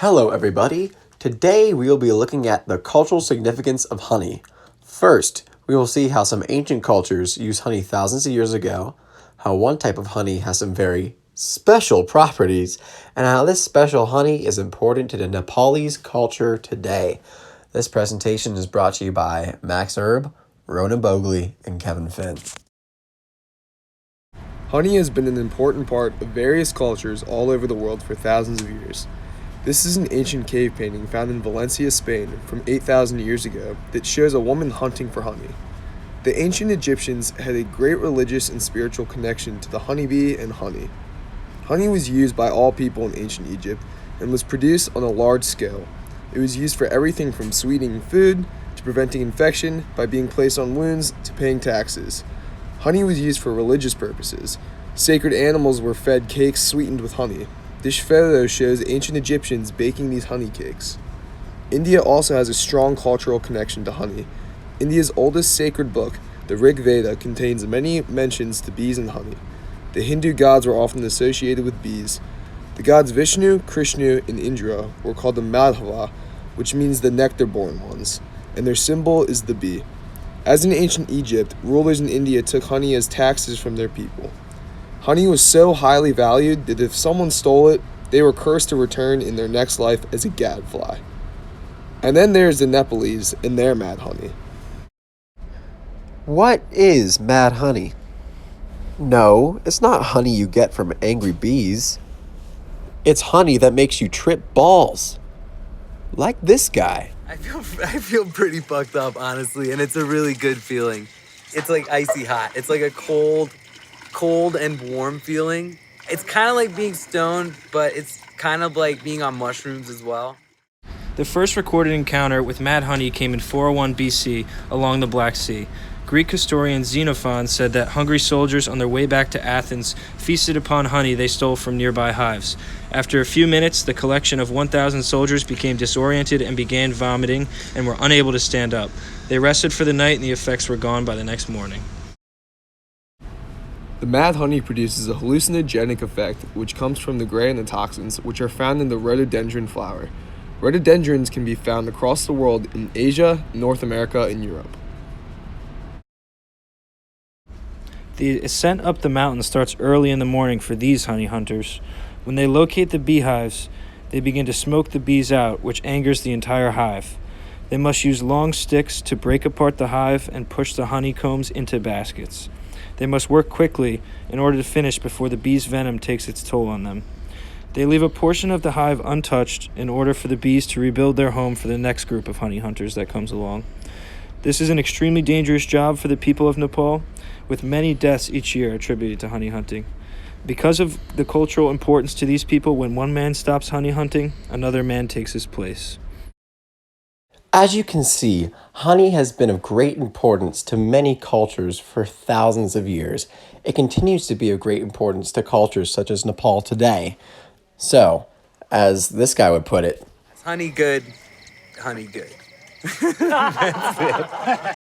Hello, everybody. Today we will be looking at the cultural significance of honey. First, we will see how some ancient cultures used honey thousands of years ago, how one type of honey has some very special properties, and how this special honey is important to the Nepalese culture today. This presentation is brought to you by Max Herb, Ronan Bogley, and Kevin Finn. Honey has been an important part of various cultures all over the world for thousands of years. This is an ancient cave painting found in Valencia, Spain from 8,000 years ago that shows a woman hunting for honey. The ancient Egyptians had a great religious and spiritual connection to the honeybee and honey. Honey was used by all people in ancient Egypt and was produced on a large scale. It was used for everything from sweetening food to preventing infection by being placed on wounds to paying taxes. Honey was used for religious purposes. Sacred animals were fed cakes sweetened with honey. This photo shows ancient Egyptians baking these honey cakes. India also has a strong cultural connection to honey. India's oldest sacred book, the Rig Veda, contains many mentions to bees and honey. The Hindu gods were often associated with bees. The gods Vishnu, Krishna, and Indra were called the Madhava, which means the nectar-born ones, and their symbol is the bee. As in ancient Egypt, rulers in India took honey as taxes from their people. Honey was so highly valued that if someone stole it, they were cursed to return in their next life as a gadfly. And then there's the Nepalese and their mad honey. What is mad honey? No, it's not honey you get from angry bees. It's honey that makes you trip balls. Like this guy. I feel pretty fucked up, honestly, and it's a really good feeling. It's like icy hot. It's like a cold and warm feeling. It's kind of like being stoned, but it's kind of like being on mushrooms as well. The first recorded encounter with mad honey came in 401 BC along the Black Sea. Greek historian Xenophon said that hungry soldiers on their way back to Athens feasted upon honey they stole from nearby hives. After a few minutes, the collection of 1,000 soldiers became disoriented and began vomiting and were unable to stand up. They rested for the night and the effects were gone by the next morning. The mad honey produces a hallucinogenic effect which comes from the gray toxins which are found in the rhododendron flower. Rhododendrons can be found across the world in Asia, North America, and Europe. The ascent up the mountain starts early in the morning for these honey hunters. When they locate the beehives, they begin to smoke the bees out, which angers the entire hive. They must use long sticks to break apart the hive and push the honeycombs into baskets. They must work quickly in order to finish before the bee's venom takes its toll on them. They leave a portion of the hive untouched in order for the bees to rebuild their home for the next group of honey hunters that comes along. This is an extremely dangerous job for the people of Nepal, with many deaths each year attributed to honey hunting. Because of the cultural importance to these people, when one man stops honey hunting, another man takes his place. As you can see, honey has been of great importance to many cultures for thousands of years. It continues to be of great importance to cultures such as Nepal today. So, as this guy would put it, Honey good, honey good.